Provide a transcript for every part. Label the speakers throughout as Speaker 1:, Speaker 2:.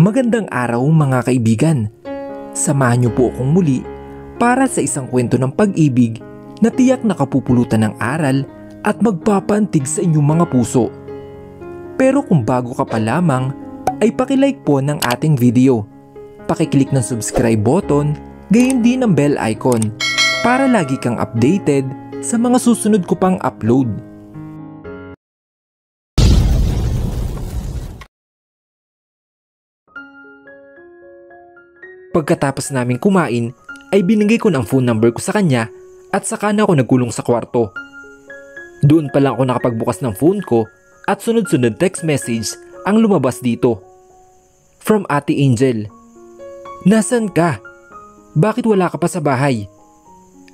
Speaker 1: Magandang araw mga kaibigan. Samahan niyo po akong muli para sa isang kwento ng pag-ibig na tiyak nakapupulutan ng aral at magpapaantig sa inyong mga puso. Pero kung bago ka pa lamang, ay pakilike po ng ating video. Pakiclick ng subscribe button, gayon din ng bell icon para lagi kang updated sa mga susunod ko pang upload. Pagkatapos naming kumain, ay binigay ko ng phone number ko sa kanya at saka na ako nagkulong sa kwarto. Doon pa lang ako nakapagbukas ng phone ko at sunod-sunod text message ang lumabas dito. From Ate Angel. Nasaan ka? Bakit wala ka pa sa bahay?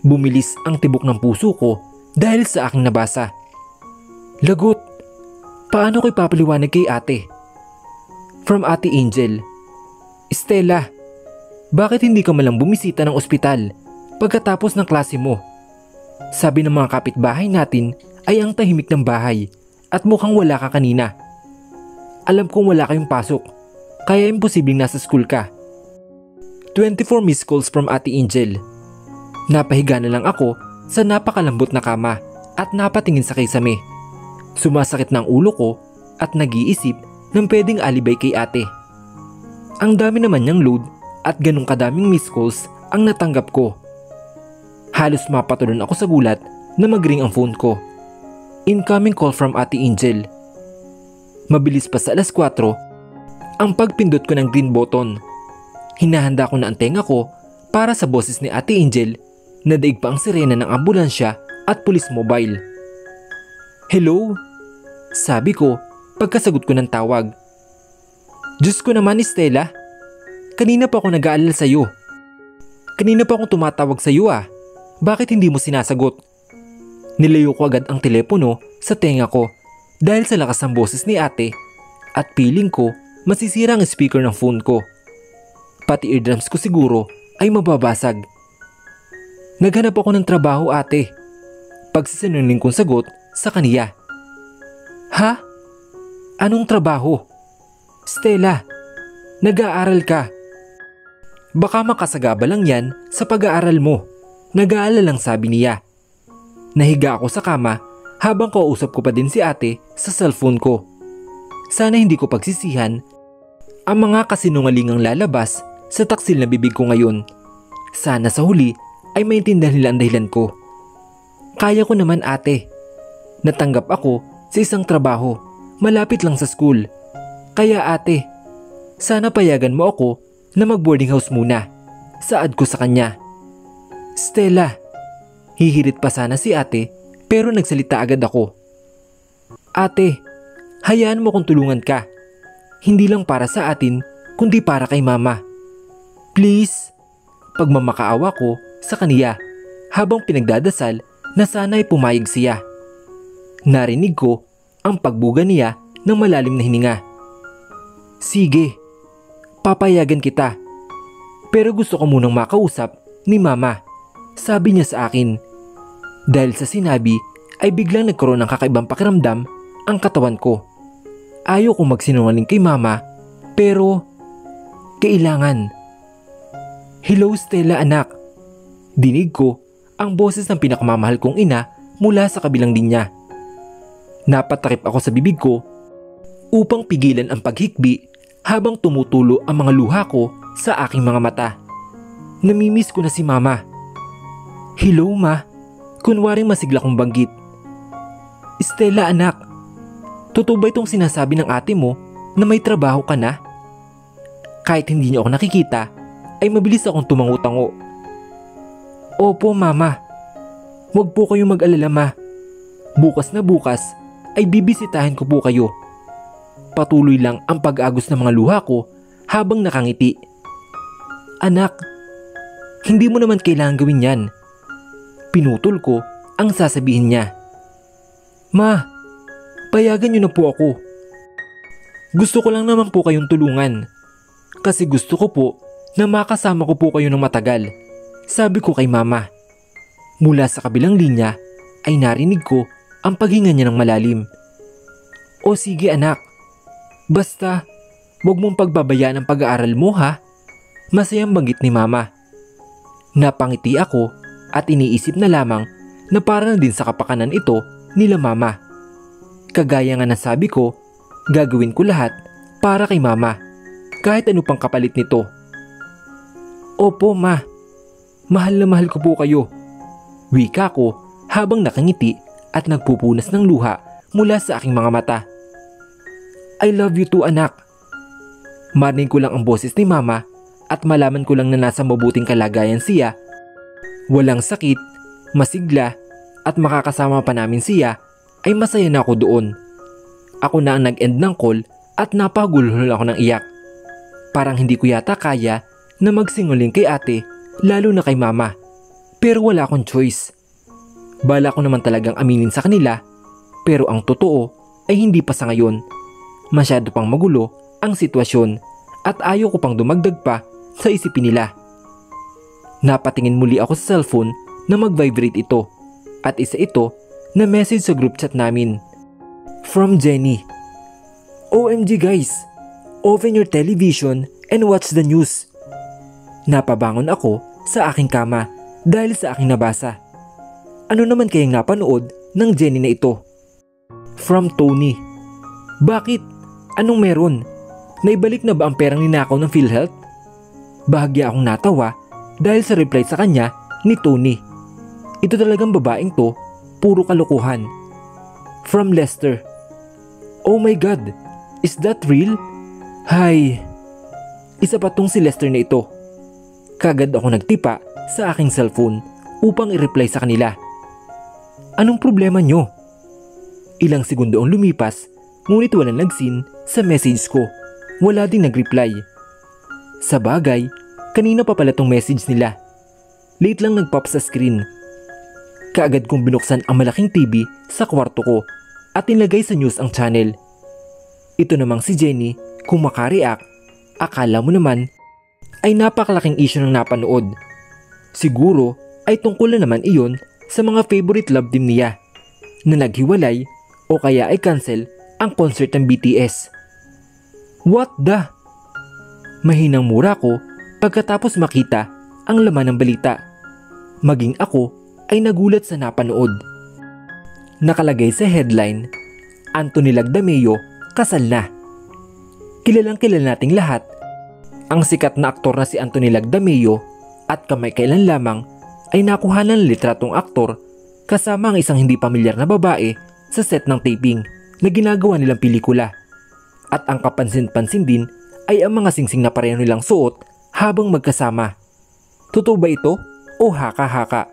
Speaker 1: Bumilis ang tibok ng puso ko dahil sa aking nabasa. Lagot, paano ko ipapaliwanag kay ate? From Ate Angel. Stella, bakit hindi ka malang bumisita ng ospital pagkatapos ng klase mo? Sabi ng mga kapitbahay natin ay ang tahimik ng bahay at mukhang wala ka kanina. Alam kong wala kayong pasok, kaya imposibleng nasa school ka. 24 missed calls from Ate Angel. Napahiga na lang ako sa napakalambot na kama at napatingin sa kisame. Sumasakit na ang ulo ko at nag-iisip ng pwedeng alibay kay ate. Ang dami naman niyang load at ganong kadaming missed calls ang natanggap ko. Halos mapatulon ako sa gulat na mag-ring ang phone ko. Incoming call from Ate Angel. Mabilis pa sa alas 4 ang pagpindot ko ng green button. Hinahanda ko na ang tenga ko para sa boses ni Ate Angel na daig pa ang sirena ng ambulansya at pulis mobile. Hello? Sabi ko pagkasagot ko ng tawag. Diyos ko naman, Stella. Kanina pa ako nag-aalala sa'yo. Kanina pa akong tumatawag sa'yo ah. Bakit hindi mo sinasagot? Nilayo ko agad ang telepono sa tenga ko dahil sa lakas ng boses ni ate at feeling ko masisira ang speaker ng phone ko. Pati eardrums ko siguro ay mababasag. Naghanap ako ng trabaho ate. Pagsisinungaling kong sagot sa kaniya. Ha? Anong trabaho? Stella, nag-aaral ka. Baka makasagaba lang yan sa pag-aaral mo. Nag-aalala lang sabi niya. Nahiga ako sa kama habang kausap ko pa din si ate sa cellphone ko. Sana hindi ko pagsisihan ang mga kasinungalingang lalabas sa taksil na bibig ko ngayon. Sana sa huli ay maintindihan nila ang dahilan ko. Kaya ko naman ate. Natanggap ako sa isang trabaho malapit lang sa school. Kaya ate, sana payagan mo ako na mag-boarding house muna. Saad ko sa kanya. Stella, hihirit pa sana si ate pero nagsalita agad ako. Ate, hayaan mo kung tulungan ka. Hindi lang para sa atin kundi para kay mama. Please. Pagmamakaawa ko sa kaniya habang pinagdadasal na sana'y pumayag siya. Narinig ko ang pagbuga niya ng malalim na hininga. Sige. Papayagan kita. Pero gusto ko munang makausap ni mama, sabi niya sa akin. Dahil sa sinabi ay biglang nagkaroon ng kakaibang pakiramdam ang katawan ko. Ayaw kong magsinungaling kay mama, pero kailangan. Hello Stella anak. Dinig ko ang boses ng pinakamamahal kong ina mula sa kabilang linya. Napatakip ako sa bibig ko upang pigilan ang paghikbi habang tumutulo ang mga luha ko sa aking mga mata. Namimiss ko na si mama. Hello ma, kunwaring masigla kong banggit. Stella anak, totoo ba itong sinasabi ng ate mo na may trabaho ka na? Kahit hindi niyo ako nakikita, ay mabilis akong tumango-tango. Opo mama, huwag po kayong mag-alala ma. Bukas na bukas ay bibisitahin ko po kayo. Patuloy lang ang pag-agos ng mga luha ko habang nakangiti. Anak, hindi mo naman kailangan gawin yan. Pinutol ko ang sasabihin niya. Ma, payagan niyo na po ako. Gusto ko lang naman po kayong tulungan. Kasi gusto ko po na makasama ko po kayo ng matagal. Sabi ko kay mama. Mula sa kabilang linya ay narinig ko ang paghinga niya ng malalim. O sige anak, basta Huwag mong pagbabayaan ang pag-aaral mo ha. Masayang banggit ni mama. Napangiti ako at iniisip na lamang na para na din sa kapakanan ito nila mama. Kagaya nga ng sabi ko, gagawin ko lahat para kay mama, kahit ano pang kapalit nito. Opo ma, mahal na mahal ko po kayo. Wika ko habang nakangiti at nagpupunas ng luha mula sa aking mga mata. I love you too anak. Marinig ko lang ang boses ni mama at malaman ko lang na nasa mabuting kalagayan siya. Walang sakit, masigla at makakasama pa namin siya ay masaya na ako doon. Ako na ang nag-end ng call at napagulhol ako ng iyak. Parang hindi ko yata kaya na magsinguling kay ate lalo na kay mama. Pero wala akong choice. Bala ko naman talagang aminin sa kanila pero ang totoo ay hindi pa sa ngayon. Masyado pang magulo ang sitwasyon at ayaw ko pang dumagdag pa sa isipin nila. Napatingin muli ako sa cellphone na mag-vibrate ito at isa ito na message sa group chat namin. From Jenny. OMG guys, open your television and watch the news. Napabangon ako sa aking kama dahil sa aking nabasa. Ano naman kayang napanood ng Jenny na ito? From Tony. Bakit? Anong meron? Naibalik na ba ang perang ninakaw ng PhilHealth? Bahagya akong natawa dahil sa reply sa kanya ni Tony. Ito talagang babaeng to, puro kalokohan. From Lester. Oh my God, is that real? Hay, isa pa tong si Lester na ito. Kagad ako nagtipa sa aking cellphone upang i-reply sa kanila. Anong problema nyo? Ilang segundo ang lumipas, ngunit walang nagsin sa message ko. Wala ding nag-reply. Sa bagay, kanina pa pala tong message nila. Late lang nag-pop sa screen. Kaagad kong binuksan ang malaking TV sa kwarto ko at nilagay sa news ang channel. Ito namang si Jenny, kung makareact, akala mo naman ay napakalaking issue ng napanood. Siguro ay tungkol na naman iyon sa mga favorite love team niya na naghiwalay o kaya ay cancel ang concert ng BTS. What the? Mahinang mura ko pagkatapos makita ang laman ng balita. Maging ako ay nagulat sa napanood. Nakalagay sa headline, Anthony Lagdameo kasal na. Kilalang kilala nating lahat ang sikat na aktor na si Anthony Lagdameo at kamay-kailan lamang ay nakuhanan ng litratong aktor kasama ang isang hindi pamilyar na babae sa set ng taping na ginagawa nilang pelikula. At ang kapansin-pansin din ay ang mga singsing na pareho nilang suot habang magkasama. Totoo ba ito o haka-haka?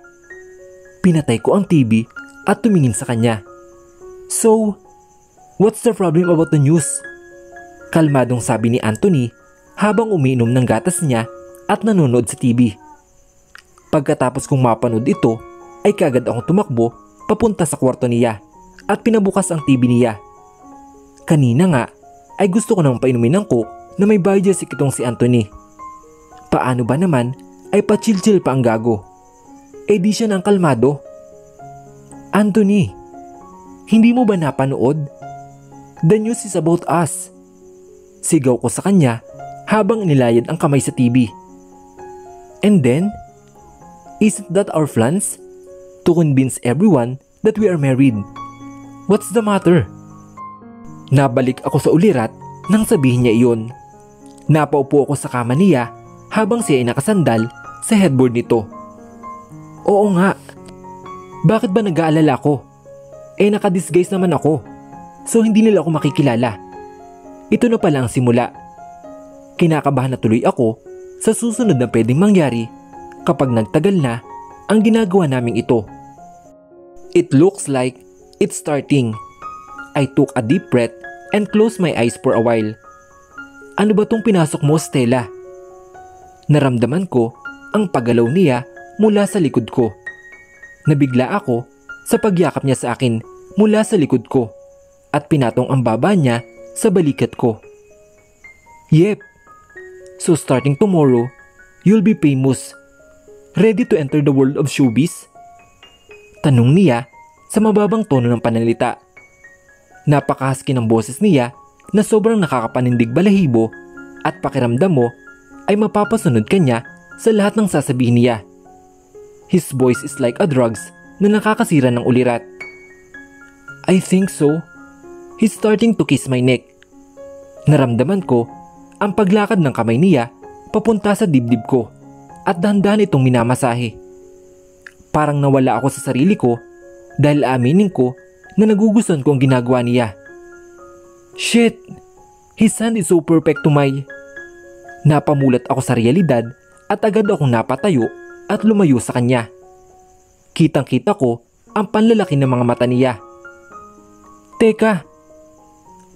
Speaker 1: Pinatay ko ang TV at tumingin sa kanya. So, what's the problem about the news? Kalmadong sabi ni Anthony habang umiinom ng gatas niya at nanonood sa TV. Pagkatapos kong mapanood ito ay kagad akong tumakbo papunta sa kwarto niya at pinabukas ang TV niya. Kanina nga ay gusto ko nang painumin ng coke na may biodiesik itong si Anthony. Paano ba naman ay pa-chill-chill pa ang gago? Eh di siya ng kalmado. Anthony, hindi mo ba napanood? The news is about us. Sigaw ko sa kanya habang nilayad ang kamay sa TV. And then, isn't that our plans? To convince everyone that we are married. What's the matter? Nabalik ako sa ulirat nang sabihin niya iyon. Napaupo ako sa kama niya habang siya ay nakasandal sa headboard nito. Oo nga. Bakit ba nag-aalala ko? Eh nakadisguise naman ako. So hindi nila ako makikilala. Ito na pala ang simula. Kinakabahan na tuloy ako sa susunod na pwedeng mangyari kapag nagtagal na ang ginagawa naming ito. It looks like it's starting. I took a deep breath and closed my eyes for a while. Ano ba tong pinasok mo, Stella? Naramdaman ko ang paggalaw niya mula sa likod ko. Nabigla ako sa pagyakap niya sa akin mula sa likod ko at pinatong ang baba niya sa balikat ko. Yep. So starting tomorrow, you'll be famous. Ready to enter the world of showbiz? Tanong niya sa mababang tono ng pananalita. Napakahusky ng boses niya na sobrang nakakapanindig balahibo at pakiramdam mo ay mapapasunod ka niya sa lahat ng sasabihin niya. His voice is like a drugs na nakakasira ng ulirat. I think so. He's starting to kiss my neck. Naramdaman ko ang paglakad ng kamay niya papunta sa dibdib ko at dahan-dahan itong minamasahe. Parang nawala ako sa sarili ko dahil aminin ko na nagugustuhan ko ang ginagawa niya. Shit! His hand is so perfect to my... Napamulat ako sa realidad at agad akong napatayo at lumayo sa kanya. Kitang-kita ko ang panlalaki ng mga mata niya. Teka!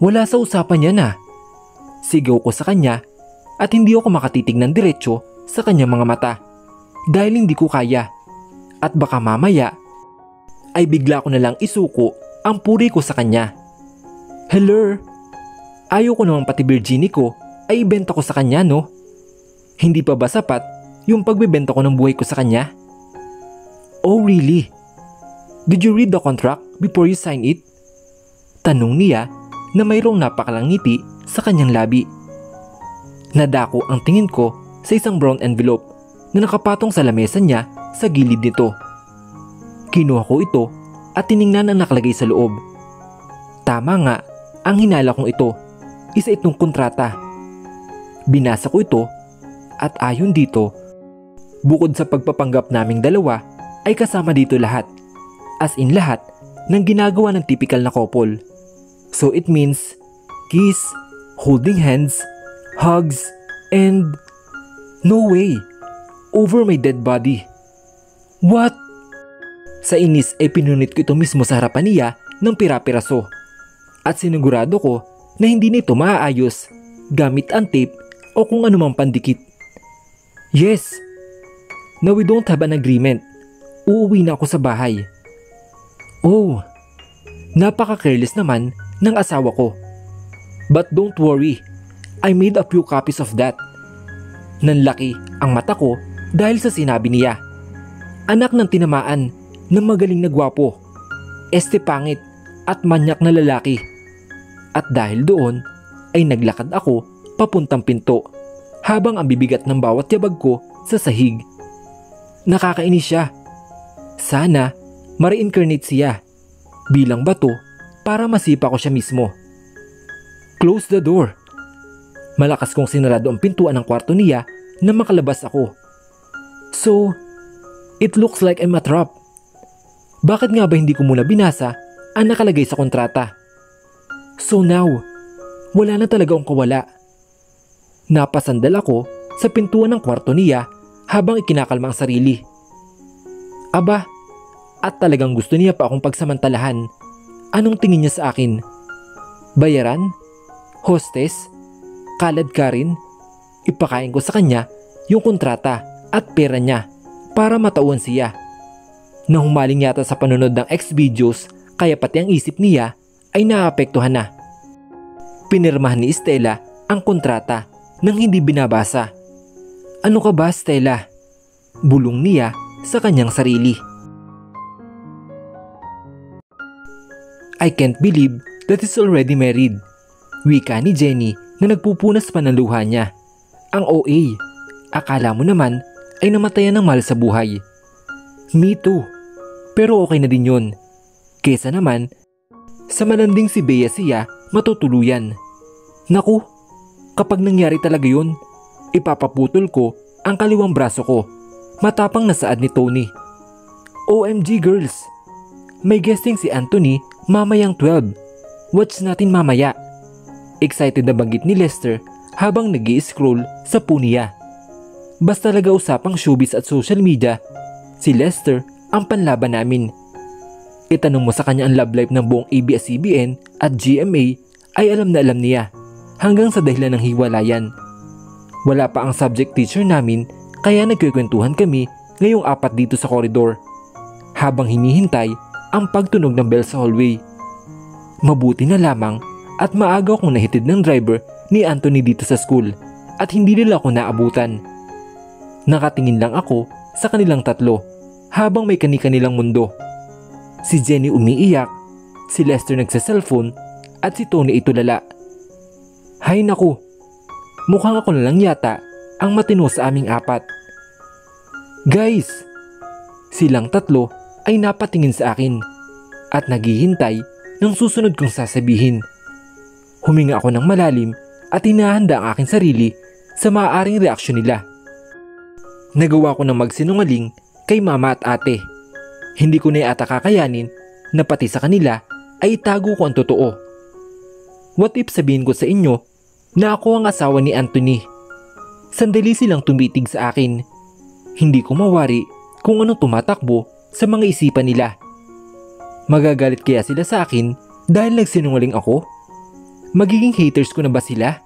Speaker 1: Wala sa usapan niya na. Sigaw ko sa kanya at hindi ako makatitig ng diretsyo sa kanyang mga mata dahil hindi ko kaya at baka mamaya ay bigla ko na lang isuko ang puri ko sa kanya. Hello? Ayaw ko naman pati virginity ko ay ibenta ko sa kanya, no? Hindi pa ba sapat yung pagbebenta ko ng buhay ko sa kanya? Oh really? Did you read the contract before you sign it? Tanong niya na mayroong napakalang ngiti sa kanyang labi. Nadako ang tingin ko sa isang brown envelope na nakapatong sa lamesa niya sa gilid nito. Kinuha ko ito at tiningnan ang nakalagay sa loob. Tama nga, ang hinala kong ito, isa itong kontrata. Binasa ko ito at ayon dito, bukod sa pagpapanggap naming dalawa ay kasama dito lahat, as in lahat ng ginagawa ng typical na couple. So it means kiss, holding hands, hugs, and no way, over my dead body. What? Sa inis ay pinunit ko ito mismo sa harapan niya ng pira-piraso at sinigurado ko na hindi nito maaayos gamit ang tape o kung anumang pandikit. Yes, now we don't have an agreement. Uuwi na ako sa bahay. Oh, napaka-careless naman ng asawa ko. But don't worry, I made a few copies of that. Nanlaki ang mata ko dahil sa sinabi niya. Anak ng tinamaan ng magaling na gwapo, pangit at manyak na lalaki. At dahil doon ay naglakad ako papuntang pinto habang ang bibigat ng bawat yabag ko sa sahig. Nakakainis siya. Sana ma-reincarnate siya bilang bato para masipa ko siya mismo. Close the door. Malakas kong sinarado ang pintuan ng kwarto niya na makalabas ako. So, it looks like I'm a trap. Bakit nga ba hindi ko muna binasa ang nakalagay sa kontrata? So now, wala na talaga akong kawala. Napasandal ako sa pintuan ng kwarto niya habang ikinakalma ang sarili. Aba, at talagang gusto niya pa akong pagsamantalahan. Anong tingin niya sa akin? Bayaran? Hostess? Kalad ka rin? Ipakain ko sa kanya yung kontrata at pera niya para matauhan siya. Nahumaling yata sa panonood ng X-videos kaya pati ang isip niya ay naapektuhan na. Pinirmahan ni Stella ang kontrata nang hindi binabasa. Ano ka ba, Stella? Bulong niya sa kanyang sarili. I can't believe that he's already married. Wika ni Jenny na nagpupunas pa ng luha niya. Ang OA. Akala mo naman ay namatayan ng mahal sa buhay. Me too. Pero okay na din yun. Kesa naman sa malanding si Bea siya matutuluyan. Naku, kapag nangyari talaga yun, ipapaputol ko ang kaliwang braso ko. Matapang na saad ni Tony. OMG girls, may guesting si Anthony mamayang 12. Watch natin mamaya. Excited na banggit ni Lester habang nag-i-scroll sa puniya. Basta talaga usapang showbiz at social media, si Lester ang panlaban namin. Itanong mo sa kanya ang love life ng buong ABS-CBN at GMA ay alam na alam niya hanggang sa dahilan ng hiwalayan. Wala pa ang subject teacher namin kaya nagkikwentuhan kami ngayong 4 dito sa koridor habang hinihintay ang pagtunog ng bell sa hallway. Mabuti na lamang at maaga akong nahitid ng driver ni Anthony dito sa school at hindi nila ako naabutan. Nakatingin lang ako sa kanilang tatlo habang may kani-kanilang mundo. Si Jenny umiiyak, si Lester nagsa-cellphone at si Tony ay tulala. Hay naku, mukhang ako na lang yata ang matino sa aming apat. Guys! Silang tatlo ay napatingin sa akin at naghihintay ng susunod kong sasabihin. Huminga ako ng malalim at hinahanda ang aking sarili sa maaaring reaksyon nila. Nagawa ko ng magsinungaling kay mama at ate. Hindi ko na yata kakayanin na pati sa kanila ay itago ko ang totoo. What if sabihin ko sa inyo na ako ang asawa ni Anthony? Sandali silang tumitig sa akin. Hindi ko mawari kung anong tumatakbo sa mga isipan nila. Magagalit kaya sila sa akin dahil nagsinungaling ako? Magiging haters ko na ba sila?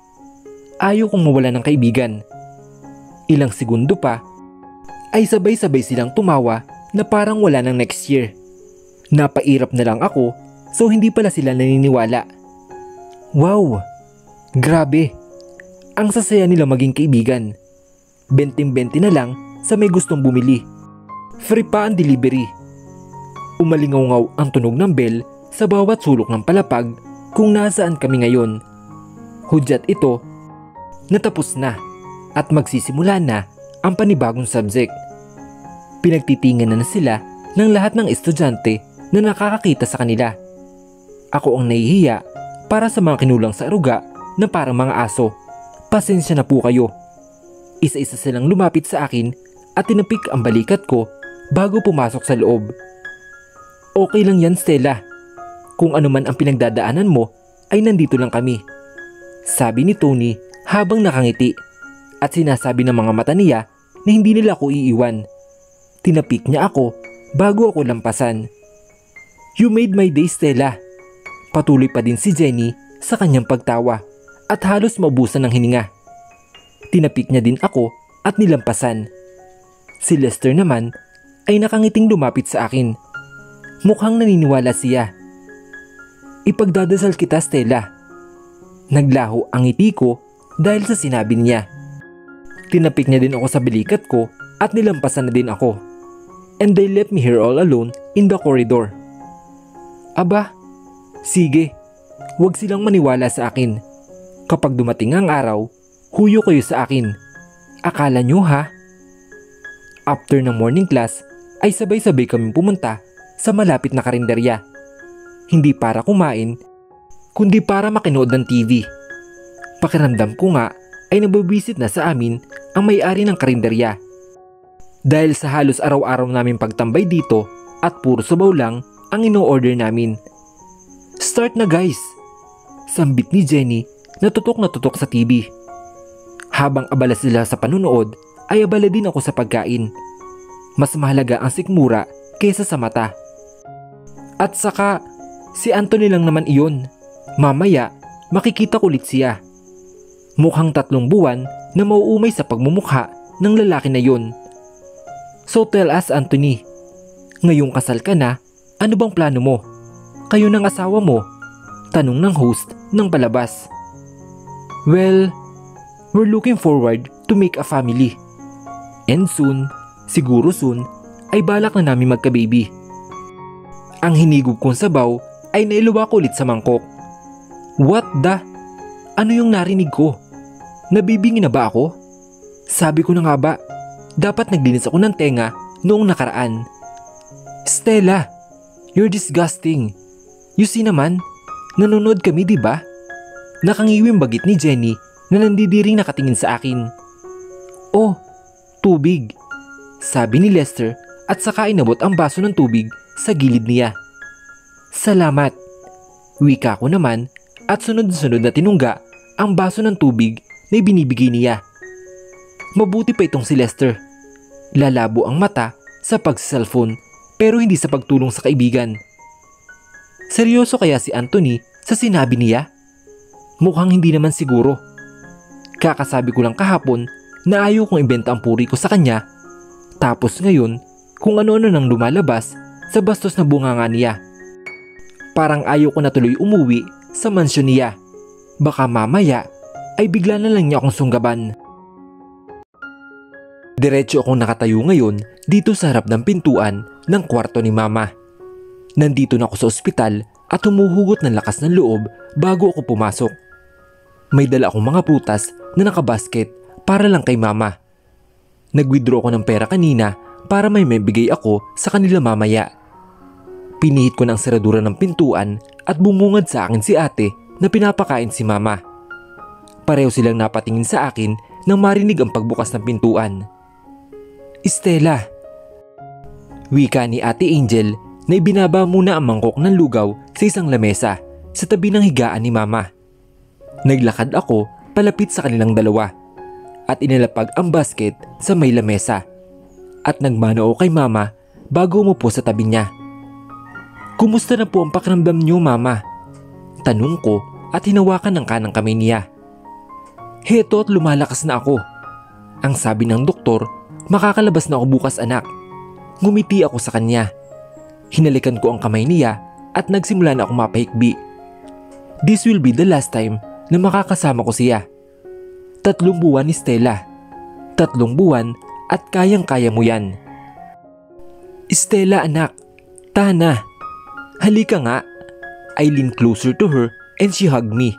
Speaker 1: Ayaw kong mawala ng kaibigan. Ilang segundo pa ay sabay-sabay silang tumawa na parang wala ng next year. Napairap na lang ako so hindi pala sila naniniwala. Wow! Grabe! Ang sasaya nila maging kaibigan. 20-20 na lang sa may gustong bumili. Free pa ang delivery. Umalingaw-ngaw ang tunog ng bell sa bawat sulok ng palapag kung nasaan kami ngayon. Hudyat ito, natapos na at magsisimula na ang panibagong subject. Pinagtitingan na sila ng lahat ng estudyante na nakakakita sa kanila. Ako ang nahihiya para sa mga kinulang sa aruga na parang mga aso. Pasensya na po kayo. Isa-isa silang lumapit sa akin at tinapik ang balikat ko bago pumasok sa loob. Okay lang yan, Stella. Kung ano man ang pinagdadaanan mo ay nandito lang kami. Sabi ni Tony habang nakangiti at sinasabi ng mga mata niya na hindi nila ako iiwan. Tinapik niya ako bago ako lampasan. You made my day, Stella. Patuloy pa din si Jenny sa kanyang pagtawa at halos maubusan ng hininga. Tinapik niya din ako at nilampasan. Si Lester naman ay nakangiting lumapit sa akin. Mukhang naniniwala siya. Ipagdadasal kita, Stella. Naglaho ang ngiti ko dahil sa sinabi niya. Tinapik niya din ako sa balikat ko at nilampasan na din ako. And they left me here all alone in the corridor. Aba, sige, huwag silang maniwala sa akin. Kapag dumating ang araw, huyo kayo sa akin. Akala nyo ha? After ng morning class, ay sabay-sabay kaming pumunta sa malapit na karinderya. Hindi para kumain, kundi para makinood ng TV. Pakiramdam ko nga ay nababisit na sa amin ang may-ari ng karinderya. Dahil sa halos araw-araw namin pagtambay dito at puro sabaw lang ang ino-order namin. Start na guys! Sambit ni Jenny na tutok sa TV. Habang abala sila sa panunood ay abala din ako sa pagkain. Mas mahalaga ang sikmura kaysa sa mata. At saka, si Anthony lang naman iyon. Mamaya, makikita ko ulit siya. Mukhang 3 buwan na mauumay sa pagmumukha ng lalaki na yun. So tell us, Anthony, ngayong kasal ka na, ano bang plano mo? Kayo ng asawa mo? Tanong ng host ng palabas. Well, we're looking forward to make a family. And soon, siguro soon, ay balak na namin magka-baby. Ang hinigop kong sabaw ay nailuwa ko ulit sa mangkok. What the? Ano yung narinig ko? Nabibingi na ba ako? Sabi ko na nga ba, dapat naglinis ako ng tenga noong nakaraan. Stella, you're disgusting. You see naman, nanonood kami diba? Nakangiwing bagit ni Jenny na nandidiring nakatingin sa akin. Oh, tubig, sabi ni Lester at saka inabot ang baso ng tubig sa gilid niya. Salamat, wika ko naman at sunod-sunod na tinungga ang baso ng tubig na ibinibigay niya. Mabuti pa itong si Lester. Lalabo ang mata sa pagsiselfone pero hindi sa pagtulong sa kaibigan. Seryoso kaya si Anthony sa sinabi niya? Mukhang hindi naman siguro. Kakasabi ko lang kahapon na ayaw kong ibenta ang puri ko sa kanya. Tapos ngayon, kung ano-ano nang lumalabas sa bastos na bunganga niya. Parang ayaw ko na tuloy umuwi sa mansyon niya. Baka mamaya ay bigla na lang niya akong sunggaban. Diretso akong nakatayo ngayon dito sa harap ng pintuan ng kwarto ni Mama. Nandito na ako sa ospital at humuhugot ng lakas ng loob bago ako pumasok. May dala akong mga prutas na nakabasket para lang kay mama. Nag-withdraw ako ng pera kanina para may bigay ako sa kanila mamaya. Pinihit ko ng seradura ng pintuan at bumungad sa akin si ate na pinapakain si mama. Pareho silang napatingin sa akin nang marinig ang pagbukas ng pintuan. "Stella," wika ni Ate Angel na ibinaba muna ang mangkok ng lugaw sa isang lamesa sa tabi ng higaan ni mama. Naglakad ako palapit sa kanilang dalawa at inilapag ang basket sa may lamesa at nagmano ako kay mama bago umupo sa tabi niya. "Kumusta na po ang pakiramdam niyo, mama?" tanong ko at hinawakan ng kanang kamay niya. "Heto at lumalakas na ako. Ang sabi ng doktor, makakalabas na ako bukas, anak." Ngumiti ako sa kanya. Hinalikan ko ang kamay niya at nagsimula na akong mapahikbi. This will be the last time na makakasama ko siya. 3 buwan ni Stella. 3 buwan at kayang-kaya mo yan. "Stella, anak, tana. Halika nga." I leaned closer to her and she hugged me.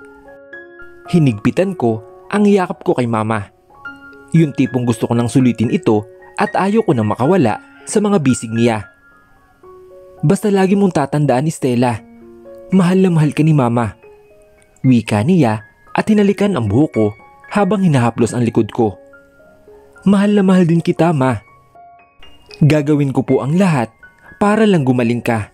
Speaker 1: Hinigpitan ko ang yakap ko kay mama. Yung tipong gusto ko nang sulitin ito at ayaw ko nang makawala sa mga bisig niya. "Basta lagi mong tatandaan, Stella, mahal na mahal ka ni mama." Wika niya at hinalikan ang buhok ko habang hinahaplos ang likod ko. "Mahal na mahal din kita, ma. Gagawin ko po ang lahat para lang gumaling ka."